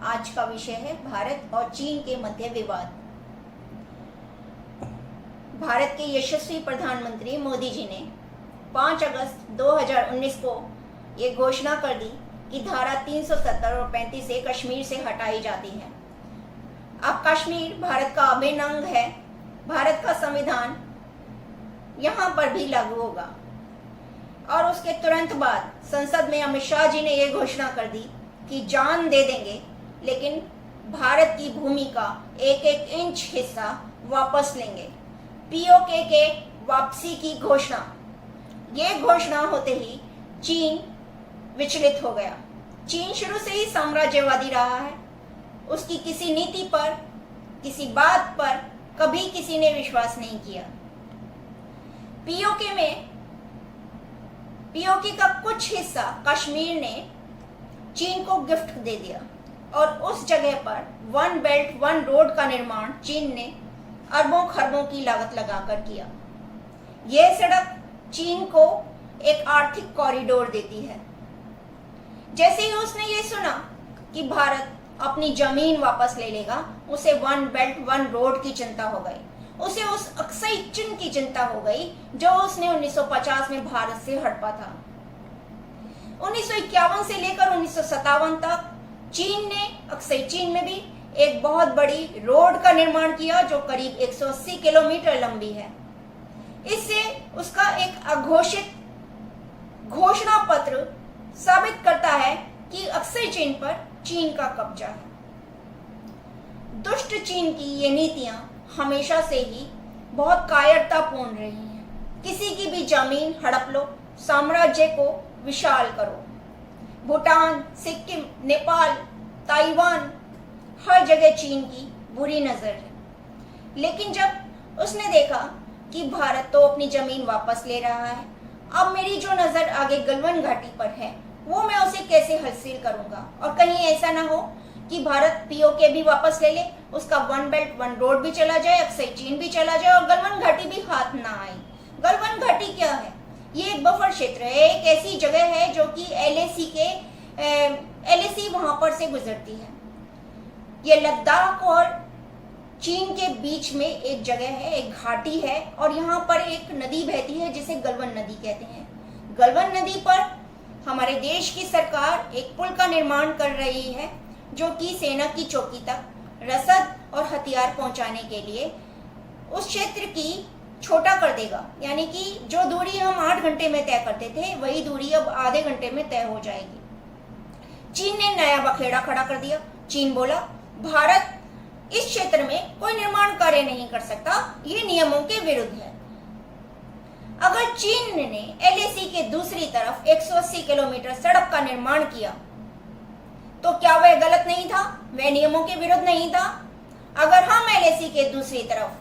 आज का विषय है भारत और चीन के मध्य विवाद। भारत के यशस्वी प्रधानमंत्री मोदी जी ने 5 अगस्त 2019 को ये घोषणा कर दी कि धारा 370 और 35 से कश्मीर से हटाई जाती है। अब कश्मीर भारत का अभिन्न अंग है। भारत का संविधान यहाँ पर भी लागू होगा। और उसके तुरंत बाद संसद में अमित शाह जी ने यह घोषणा कर दी कि जान दे देंगे, लेकिन भारत की भूमि का एक एक इंच हिस्सा वापस लेंगे। पीओके के वापसी की घोषणा। ये घोषणा होते ही चीन विचलित हो गया। चीन शुरू से ही साम्राज्यवादी रहा है। उसकी किसी नीति पर, किसी बात पर कभी किसी ने विश्वास नहीं किया। पीओके का कुछ हिस्सा कश्मीर ने चीन को गिफ्ट दे दिया और उस जगह पर वन बेल्ट वन रोड का निर्माण चीन ने अरबों खरबों की लागत लगाकर किया। यह सड़क चीन को एक आर्थिक कॉरिडोर देती है। जैसे ही उसने ये सुना कि भारत अपनी जमीन वापस ले लेगा, उसे वन बेल्ट वन रोड की चिंता हो गई। उसे उस अक्सई चीन की चिंता हो गई जो उसने 1950 में भारत से हड़पा था। 1951 से लेकर 1957 तक चीन ने अक्सई चीन में भी एक बहुत बड़ी रोड का निर्माण किया जो करीब 180 किलोमीटर लंबी है। इससे उसका एक अघोषित घोषणा पत्र साबित करता है कि अक्सई चीन पर चीन का कब्जा है। दुष्ट चीन की ये नीतियां हमेशा से ही बहुत कायरतापूर्ण रही हैं। किसी की भी जमीन हड़प लो, साम्राज्य को विशाल करो। भूटान, सिक्किम, नेपाल, ताइवान, हर जगह चीन की बुरी नजर है। लेकिन जब उसने देखा कि भारत तो अपनी जमीन वापस ले रहा है, अब मेरी जो नजर आगे गलवान घाटी पर है वो मैं उसे कैसे हासिल करूंगा, और कहीं ऐसा ना हो कि भारत पीओके भी वापस ले ले, उसका वन बेल्ट वन रोड भी चला जाए, अक्सई चीन भी चला जाए और गलवान घाटी भी हाथ ना आए। गलवान घाटी क्या है? ये एक बफर क्षेत्र है, एक ऐसी जगह है जो कि एलएसी वहां पर से गुजरती है। ये लद्दाख और चीन के बीच में एक जगह है, एक घाटी है, और यहाँ पर एक नदी बहती है जिसे गलवान नदी कहते हैं। गलवान नदी पर हमारे देश की सरकार एक पुल का निर्माण कर रही है जो कि सेना की चौकी तक रसद और हथियार पहुंचाने के लिए उस क्षेत्र की छोटा कर देगा। यानी कि जो दूरी हम 8 घंटे में तय करते थे वही दूरी अब आधे घंटे में तय हो जाएगी। चीन ने नया बखेड़ा खड़ा कर दिया। चीन बोला, भारत इस क्षेत्र में कोई निर्माण कार्य नहीं कर सकता, ये नियमों के विरुद्ध है। अगर चीन ने एलएसी के दूसरी तरफ 180 किलोमीटर सड़क का निर्माण किया तो क्या वह गलत नहीं था? वह नियमों के विरुद्ध नहीं था? अगर हम एलएसी के दूसरी तरफ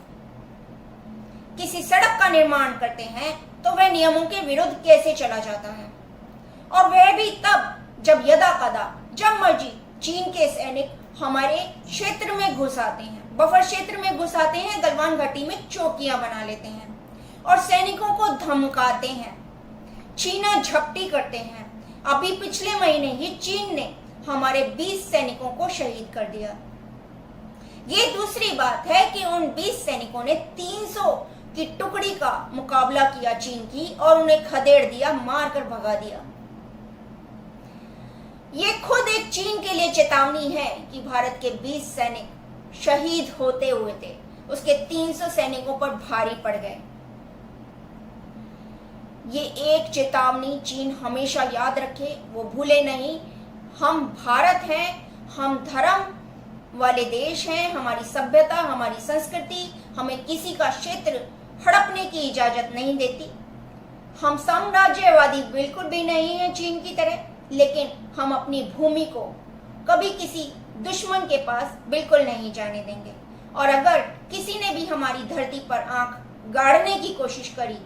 किसी सड़क का निर्माण करते हैं तो वह नियमों के विरुद्ध कैसे चला जाता है? और वह भी तब जब यदा कदा, जब मर्जी चीन के सैनिक हमारे क्षेत्र में घुस आते हैं, बफर क्षेत्र में घुस आते हैं, गलवान घाटी में चौकियां बना लेते हैं और सैनिकों को धमकाते हैं, छीना झपटी करते हैं। अभी पिछले महीने ही चीन ने हमारे 20 सैनिकों को शहीद कर दिया। ये दूसरी बात है कि उन 20 सैनिकों ने 300 की टुकड़ी का मुकाबला किया चीन की और उन्हें खदेड़ दिया, मारकर भगा दिया। ये खुद एक चीन के लिए चेतावनी है कि भारत के 20 सैनिक शहीद होते हुए थे, उसके 300 सैनिकों पर भारी पड़ गए। ये एक चेतावनी चीन हमेशा याद रखे, वो भूले नहीं। हम भारत हैं, हम धर्म वाले देश हैं, हमारी सभ्यता, हमारी संस्कृति हमें किसी का क्षेत्र हड़पने की इजाजत नहीं देती। हम साम्राज्यवादी बिल्कुल भी नहीं हैं चीन की तरह, लेकिन हम अपनी भूमि को कभी किसी दुश्मन के पास बिल्कुल नहीं जाने देंगे। और अगर किसी ने भी हमारी धरती पर आंख गाड़ने की कोशिश करी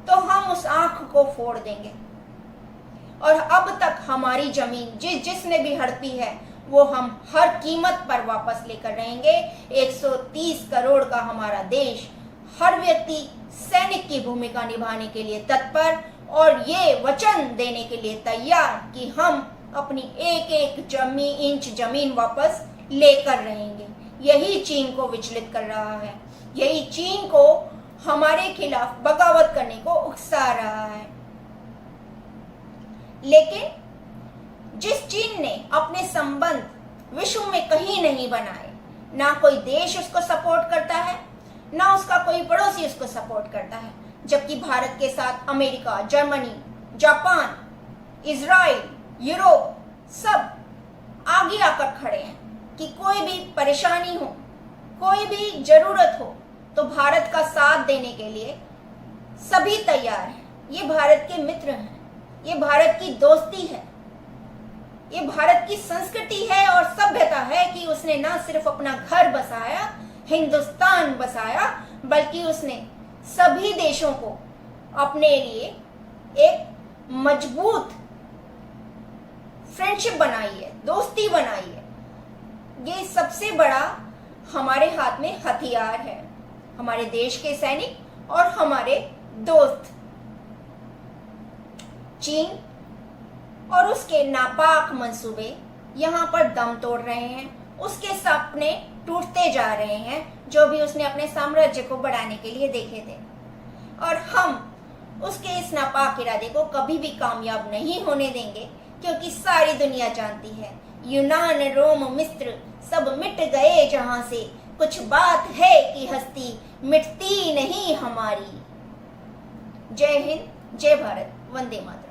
तो हम उस आंख को फोड़ देंगे। और अब तक हमारी जमीन जिसने भी हड़पी है वो हम हर कीमत पर वापस लेकर रहेंगे। 130 करोड़ का हमारा देश, हर व्यक्ति सैनिक की भूमिका निभाने के लिए तत्पर और ये वचन देने के लिए तैयार कि हम अपनी एक एक इंच जमीन वापस लेकर रहेंगे। यही चीन को विचलित कर रहा है, यही चीन को हमारे खिलाफ बगावत करने को उकसा रहा है। लेकिन जिस चीन ने अपने संबंध विश्व में कहीं नहीं बनाए, ना कोई देश उसको सपोर्ट करता है, ना उसका कोई पड़ोसी उसको सपोर्ट करता है, जबकि भारत के साथ America, Germany, Japan, Israel, Europe सब आगे आकर खड़े हैं कि कोई भी परेशानी हो, कोई भी जरूरत हो तो भारत का साथ देने के लिए सभी तैयार हैं। ये भारत के मित्र हैं, ये भारत की दोस्ती है, ये भारत की संस्कृति है और सभ्यता है कि उसने ना सिर्फ अपना घर बसाया, हिंदुस्तान बसाया, बल्कि उसने सभी देशों को अपने लिए एक मजबूत फ्रेंडशिप बनाई है, दोस्ती बनाई है। ये सबसे बड़ा हमारे हाथ में हथियार है, हमारे देश के सैनिक और हमारे दोस्त। चीन और उसके नापाक मंसूबे यहाँ पर दम तोड़ रहे हैं, उसके सपने टूटते जा रहे हैं जो भी उसने अपने साम्राज्य को बढ़ाने के लिए देखे थे, और हम उसके इस नापाक इरादे को कभी भी कामयाब नहीं होने देंगे, क्योंकि सारी दुनिया जानती है यूनान, रोम, मिस्र सब मिट गए जहां से, कुछ बात है कि हस्ती मिटती नहीं हमारी। जय हिंद, जय भारत, वंदे मातरम।